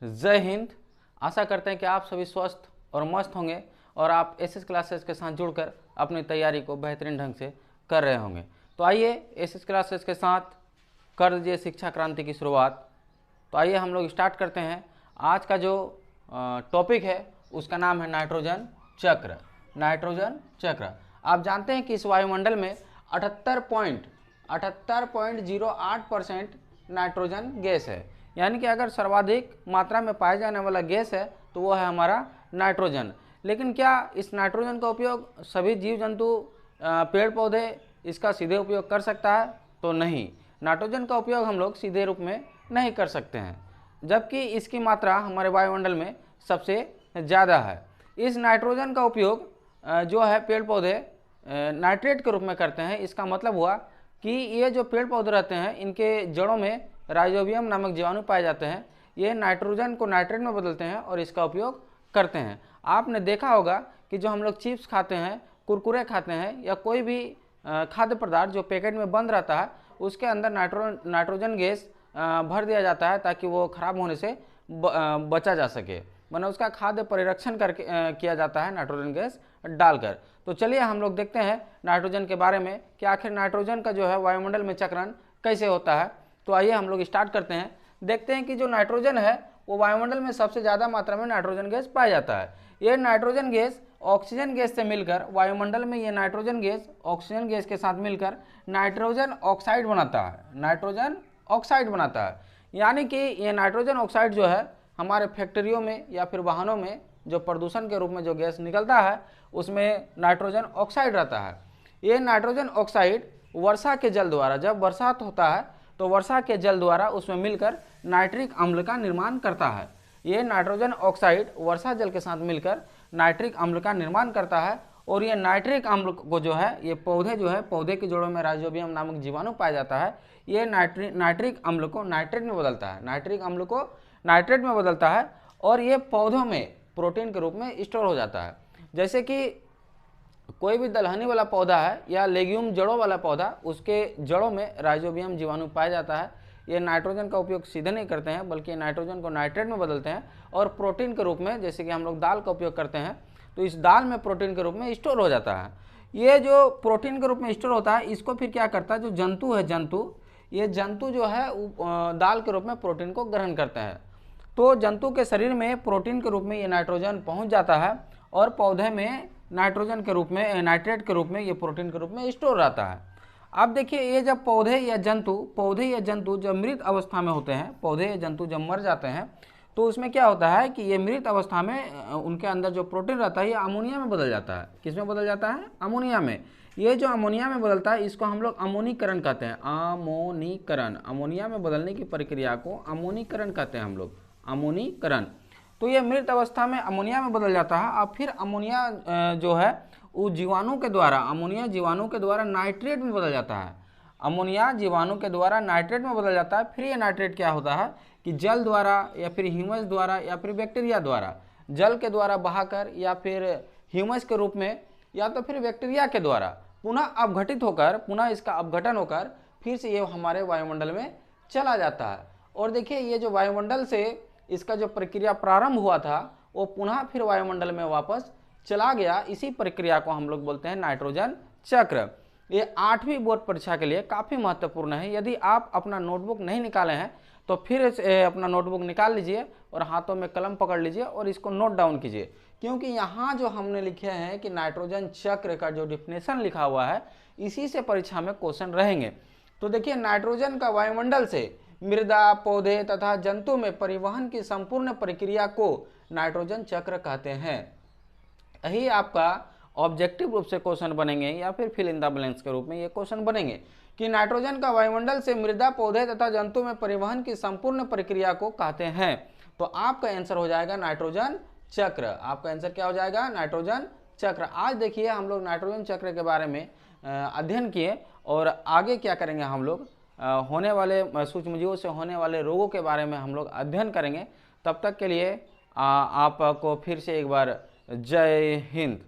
जय हिंद। आशा करते हैं कि आप सभी स्वस्थ और मस्त होंगे और आप एसएस क्लासेस के साथ जुड़कर अपनी तैयारी को बेहतरीन ढंग से कर रहे होंगे। तो आइए एसएस क्लासेस के साथ कर दीजिए शिक्षा क्रांति की शुरुआत। तो आइए हम लोग स्टार्ट करते हैं। आज का जो टॉपिक है उसका नाम है नाइट्रोजन चक्र। नाइट्रोजन चक्र, आप जानते हैं कि इस वायुमंडल में 78.08% नाइट्रोजन गैस है। यानी कि अगर सर्वाधिक मात्रा में पाया जाने वाला गैस है तो वो है हमारा नाइट्रोजन। लेकिन क्या इस नाइट्रोजन का उपयोग सभी जीव जंतु पेड़ पौधे इसका सीधे उपयोग कर सकता है? तो नहीं, नाइट्रोजन का उपयोग हम लोग सीधे रूप में नहीं कर सकते हैं, जबकि इसकी मात्रा हमारे वायुमंडल में सबसे ज़्यादा है। इस नाइट्रोजन का उपयोग जो है पेड़ पौधे नाइट्रेट के रूप में करते हैं। इसका मतलब हुआ कि ये जो पेड़ पौधे रहते हैं इनके जड़ों में राइजोबियम नामक जीवाणु पाए जाते हैं। ये नाइट्रोजन को नाइट्रेट में बदलते हैं और इसका उपयोग करते हैं। आपने देखा होगा कि जो हम लोग चिप्स खाते हैं, कुरकुरे खाते हैं या कोई भी खाद्य पदार्थ जो पैकेट में बंद रहता है उसके अंदर नाइट्रोजन गैस भर दिया जाता है ताकि वो खराब होने से बचा जा सके। माना उसका खाद्य परिरक्षण करके किया जाता है नाइट्रोजन गैस डालकर। तो चलिए हम लोग देखते हैं नाइट्रोजन के बारे में कि आखिर नाइट्रोजन का जो है वायुमंडल में चक्रण कैसे होता है। तो आइए हम लोग स्टार्ट करते हैं। देखते हैं कि जो नाइट्रोजन है वो वायुमंडल में सबसे ज़्यादा मात्रा में नाइट्रोजन गैस पाया जाता है। ये नाइट्रोजन गैस ऑक्सीजन गैस से मिलकर वायुमंडल में ये नाइट्रोजन गैस ऑक्सीजन गैस के साथ मिलकर नाइट्रोजन ऑक्साइड बनाता है। नाइट्रोजन ऑक्साइड बनाता है, यानी कि ये नाइट्रोजन ऑक्साइड जो है हमारे फैक्ट्रियों में या फिर वाहनों में जो प्रदूषण के रूप में जो गैस निकलता है उसमें नाइट्रोजन ऑक्साइड रहता है। ये नाइट्रोजन ऑक्साइड वर्षा के जल द्वारा, जब बरसात होता है तो वर्षा के जल द्वारा उसमें मिलकर नाइट्रिक अम्ल का निर्माण करता है। ये नाइट्रोजन ऑक्साइड वर्षा जल के साथ मिलकर नाइट्रिक अम्ल का निर्माण करता है और ये नाइट्रिक अम्ल को जो है ये पौधे की जड़ों में राइजोबियम नामक जीवाणु पाया जाता है। ये नाइट्रिक अम्ल को नाइट्रेट में बदलता है, नाइट्रिक अम्ल को नाइट्रेट में बदलता है और ये पौधों में प्रोटीन के रूप में स्टोर हो जाता है। जैसे कि कोई भी दलहनी वाला पौधा है या लेग्यूम जड़ों वाला पौधा, उसके जड़ों में राइजोबियम जीवाणु पाया जाता है। ये नाइट्रोजन का उपयोग सीधे नहीं करते हैं बल्कि नाइट्रोजन को नाइट्रेट में बदलते हैं और प्रोटीन के रूप में, जैसे कि हम लोग दाल का उपयोग करते हैं तो इस दाल में प्रोटीन के रूप में स्टोर हो जाता है। ये जो प्रोटीन के रूप में स्टोर होता है इसको फिर क्या करता है, जो जंतु है ये जंतु जो है दाल के रूप में प्रोटीन को ग्रहण करते हैं। तो जंतु के शरीर में प्रोटीन के रूप में ये नाइट्रोजन पहुंच जाता है और पौधे में नाइट्रोजन के रूप में, नाइट्रेट के रूप में ये प्रोटीन के रूप में स्टोर रहता है। अब देखिए, ये जब पौधे या जंतु जब मृत अवस्था में होते हैं, पौधे या जंतु जब मर जाते हैं तो उसमें क्या होता है कि ये मृत अवस्था में उनके अंदर जो प्रोटीन रहता है ये अमोनिया में बदल जाता है। किस में बदल जाता है? अमोनिया में। ये जो अमोनिया में बदलता है इसको हम लोग अमोनीकरण कहते हैं। अमोनीकरण, अमोनिया में बदलने की प्रक्रिया को अमोनीकरण कहते हैं हम लोग, अमोनीकरण। तो ये मृत अवस्था में अमोनिया में बदल जाता है और फिर अमोनिया जो है वो जीवाणु के द्वारा, अमोनिया जीवाणु के द्वारा नाइट्रेट में बदल जाता है। अमोनिया जीवाणु के द्वारा नाइट्रेट में बदल जाता है। फिर ये नाइट्रेट क्या होता है कि जल द्वारा या फिर ह्यूमस द्वारा या फिर बैक्टीरिया द्वारा, जल के द्वारा बहाकर या फिर ह्यूमस के रूप में या तो फिर बैक्टीरिया के द्वारा पुनः अपघटित होकर, पुनः इसका अपघटन होकर फिर से ये हमारे वायुमंडल में चला जाता है। और देखिए, ये जो वायुमंडल से इसका जो प्रक्रिया प्रारंभ हुआ था वो पुनः फिर वायुमंडल में वापस चला गया। इसी प्रक्रिया को हम लोग बोलते हैं नाइट्रोजन चक्र। ये 8वीं बोर्ड परीक्षा के लिए काफ़ी महत्वपूर्ण है। यदि आप अपना नोटबुक नहीं निकाले हैं तो फिर अपना नोटबुक निकाल लीजिए और हाथों में कलम पकड़ लीजिए और इसको नोट डाउन कीजिए, क्योंकि यहाँ जो हमने लिखे हैं कि नाइट्रोजन चक्र का जो डिफिनेशन लिखा हुआ है इसी से परीक्षा में क्वेश्चन रहेंगे। तो देखिए, नाइट्रोजन का वायुमंडल से मृदा, पौधे तथा जंतु में परिवहन की संपूर्ण प्रक्रिया को नाइट्रोजन चक्र कहते हैं। यही आपका ऑब्जेक्टिव रूप से क्वेश्चन बनेंगे या फिर फिल इन द ब्लैंक्स के रूप में ये क्वेश्चन बनेंगे कि नाइट्रोजन का वायुमंडल से मृदा, पौधे तथा जंतु में परिवहन की संपूर्ण प्रक्रिया को कहते हैं। तो आपका आंसर हो जाएगा नाइट्रोजन चक्र। आपका आंसर क्या हो जाएगा? नाइट्रोजन चक्र। आज देखिए हम लोग नाइट्रोजन चक्र के बारे में अध्ययन किए और आगे क्या करेंगे, हम लोग होने वाले सूक्ष्मजीवों से होने वाले रोगों के बारे में हम लोग अध्ययन करेंगे। तब तक के लिए आपको फिर से एक बार जय हिंद।